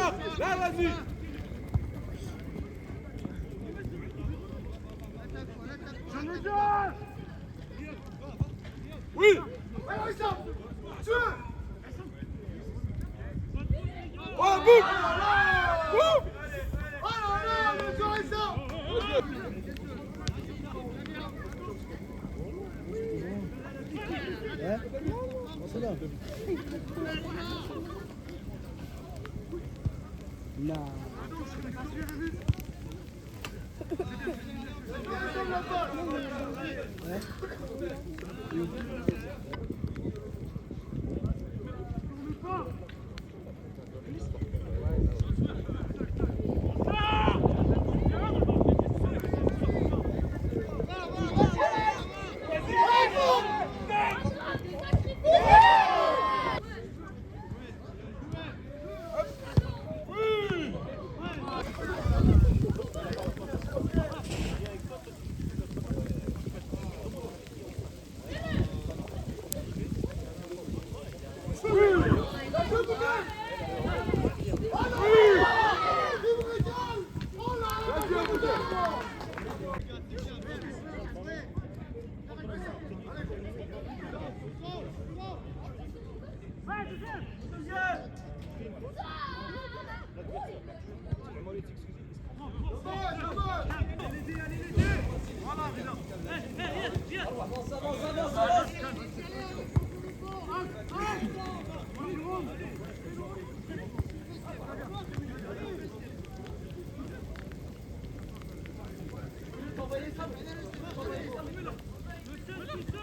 Là, vas-y. Oui. Oh, boum. Boum. Non.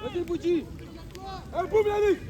Vas-y, Bouti. Boum, Yannick.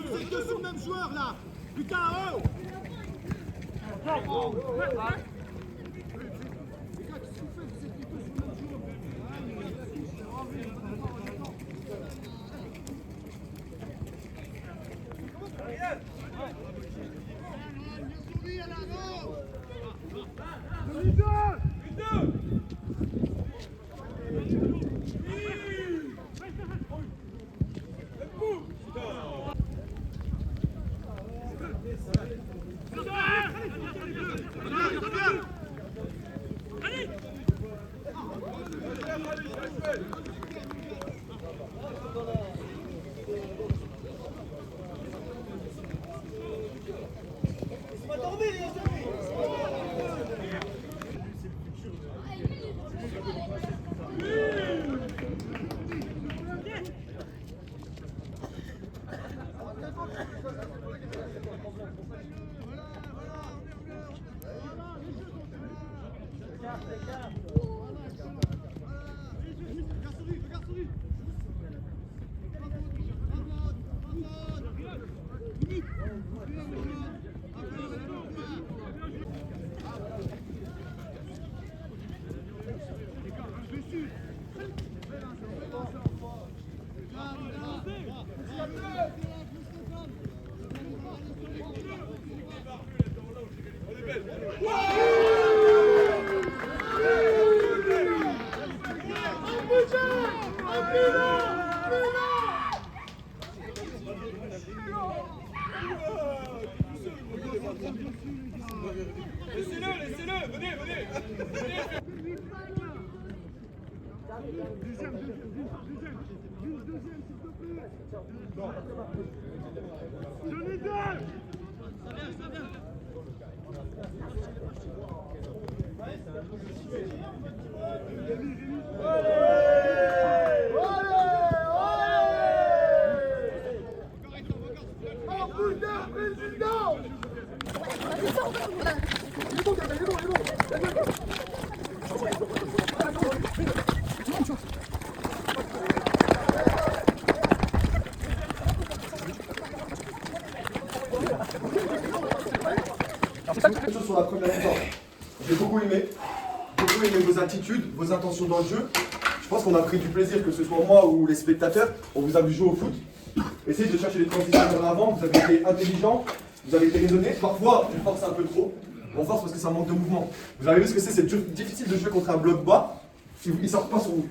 C'est que sur le même joueur là. Putain, oh. Laissez-le, venez. Deuxième, s'il te plaît. J'en ai deux. Ça vient. Quelque chose sur la première mi-temps. J'ai beaucoup aimé vos attitudes, vos intentions dans le jeu. Je pense qu'on a pris du plaisir, que ce soit moi ou les spectateurs. On vous a vu jouer au foot. Essayez de chercher les transitions vers l'avant. Vous avez été intelligent, vous avez été raisonné. Parfois, on force un peu trop. On force parce que ça manque de mouvement. Vous avez vu ce que c'est difficile de jouer contre un bloc bas. Ils sortent pas sur vous.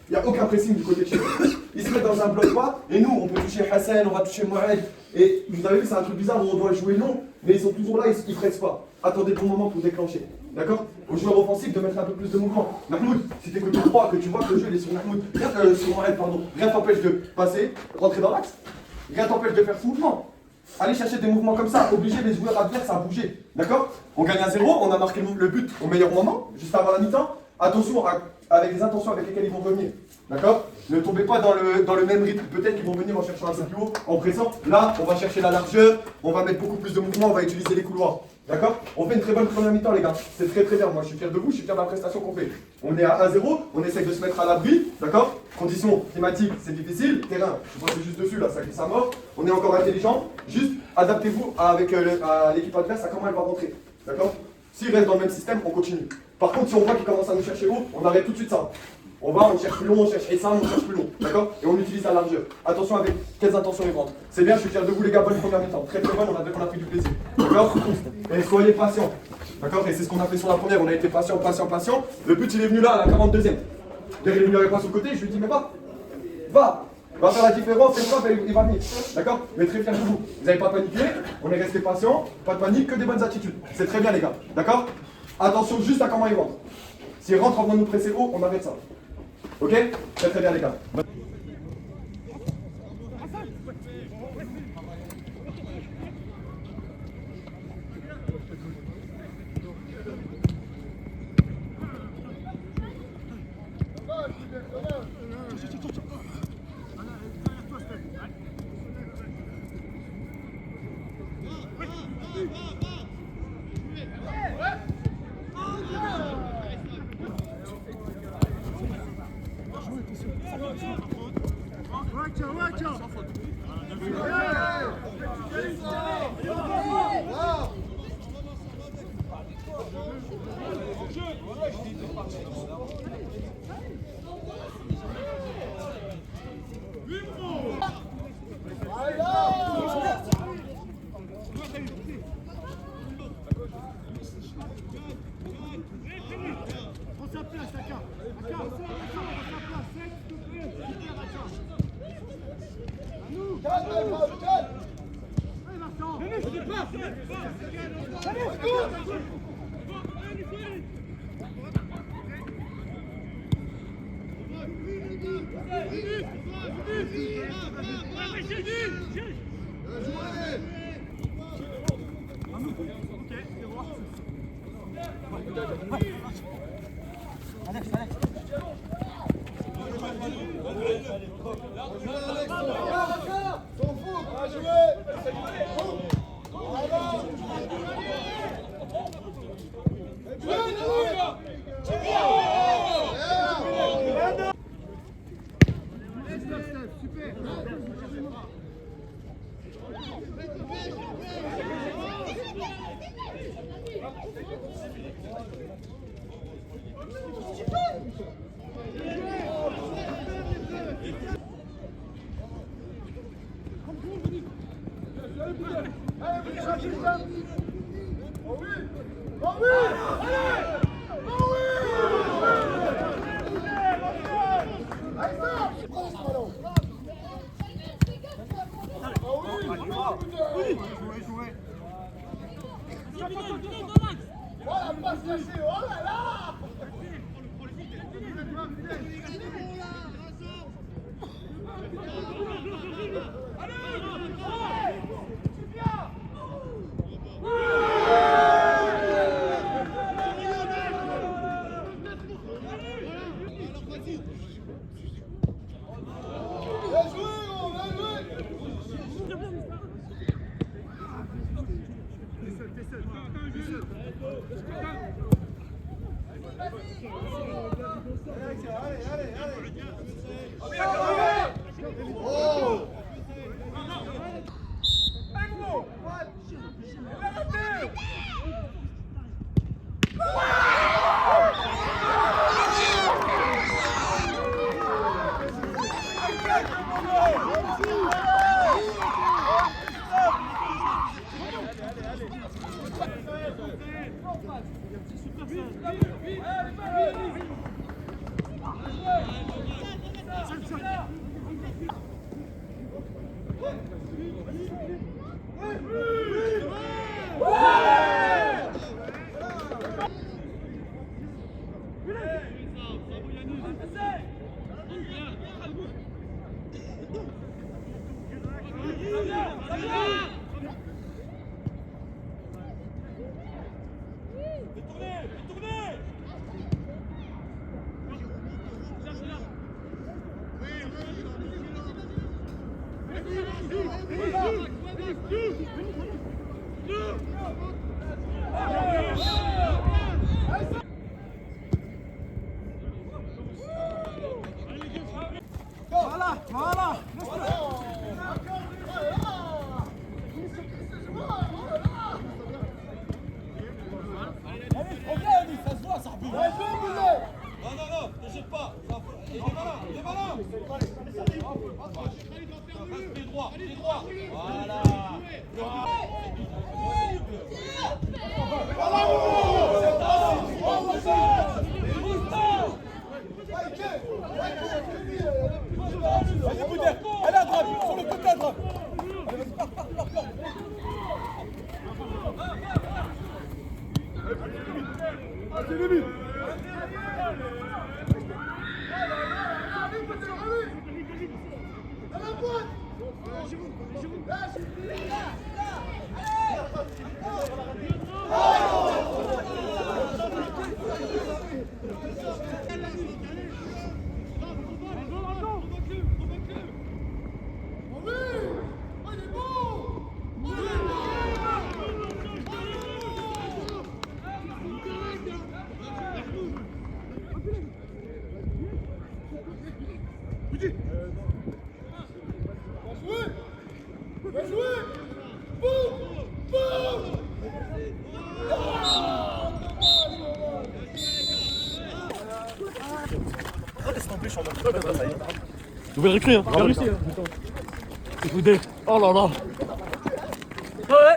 Il n'y a aucun pressing du côté de chez eux. Ils se mettent dans un bloc bas et nous, on peut toucher Hassan, on va toucher Mohamed. Et vous avez vu, c'est un truc bizarre où on doit jouer long, mais ils sont toujours là, ils ne pressent pas. Attendez le bon moment pour déclencher. D'accord? Aux joueurs offensifs de mettre un peu plus de mouvement. Mahmoud, si tu es côté droit, que tu vois que le jeu il est sur Mahmoud, sur Mohamed, pardon, rien t'empêche de passer, rentrer dans l'axe. Rien t'empêche de faire ce mouvement. Allez chercher des mouvements comme ça, obliger les joueurs adverses à bouger. D'accord? On gagne à 0, on a marqué le but au meilleur moment, juste avant la mi-temps. Attention avec les intentions avec lesquelles ils vont revenir. D'accord? Ne tombez pas dans le même rythme. Peut-être qu'ils vont venir en cherchant un peu plus haut, en pressant. Là, on va chercher la largeur, on va mettre beaucoup plus de mouvement, on va utiliser les couloirs. D'accord? On fait une très bonne première mi-temps, les gars. C'est très bien. Moi, je suis fier de vous, je suis fier de la prestation qu'on fait. On est à 1-0, on essaye de se mettre à l'abri. D'accord? Conditions climatiques, c'est difficile. Terrain, je passe juste dessus, là, ça glisse à mort. On est encore intelligent. Juste, adaptez-vous avec à l'équipe adverse à comment elle va rentrer. D'accord? S'il reste dans le même système, on continue. Par contre, si on voit qu'il commence à nous chercher haut, on arrête tout de suite ça. On cherche plus long, on cherche Essam, on cherche plus long. D'accord? Et on utilise la largeur. Attention avec quelles intentions ils rentrent. C'est bien, je suis fier de vous les gars, bonne première mi-temps. Très bonne, on a pris du plaisir. D'accord? Et soyez patients. D'accord? Et c'est ce qu'on a fait sur la première, on a été patient. Le but il est venu là, à la 42e. Il est venu avec moi sur le côté, je lui ai dit mais va faire la différence, et il va venir. D'accord? Mais très fier de vous. Vous n'avez pas paniqué, on est resté patient, pas de panique, que des bonnes attitudes. C'est très bien les gars. D'accord? Attention juste à comment ils rentrent. S'ils rentrent en train de nous presser haut, on arrête ça. Ok? Très bien les gars. Prends sa place, Aka. Prends sa place. S'il te plaît. Voilà, passe lâchée, oh là là. Voilà, voilà. Non, ne jette pas. Il est malin. Reste droit. Voilà. Elle est à droite, sur le côté à droite. Nouvelle recrue, hein. Bien réussi. Écoutez, oh là là. Ouais.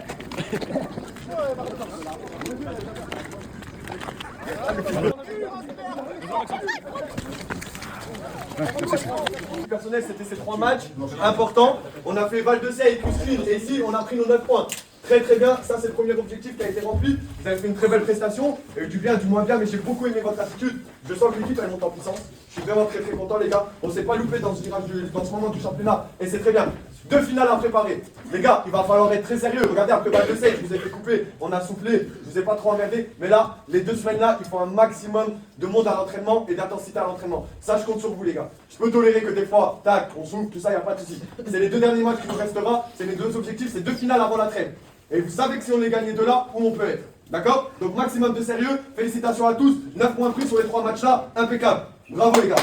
Personnel, c'était ces 3 matchs importants. On a fait Val de Seille, Custine, et ici on a pris nos 9 points. Très très bien, ça c'est le premier objectif qui a été rempli. Vous avez fait une très belle prestation, il y a eu du bien, du moins bien, mais j'ai beaucoup aimé votre attitude. Je sens que l'équipe elle monte en puissance. Je suis vraiment très très content les gars. On s'est pas loupé dans ce moment du championnat et c'est très bien. 2 finales à préparer. Les gars, il va falloir être très sérieux. Regardez, après Val de Seille, je vous ai fait couper, on a soufflé, je vous ai pas trop emmerdé. Mais là, les 2 semaines là, il faut un maximum de monde à l'entraînement et d'intensité à l'entraînement. Ça, je compte sur vous les gars. Je peux tolérer que des fois, tac, on souffle, tout ça, il n'y a pas de souci. C'est les 2 derniers matchs qui nous restera, c'est les 2 objectifs, c'est 2 finales avant la trêve. Et vous savez que si on les gagne de là, où on peut être. D'accord? Donc maximum de sérieux, félicitations à tous, 9 points pris sur les 3 matchs là, impeccable. Bravo les gars.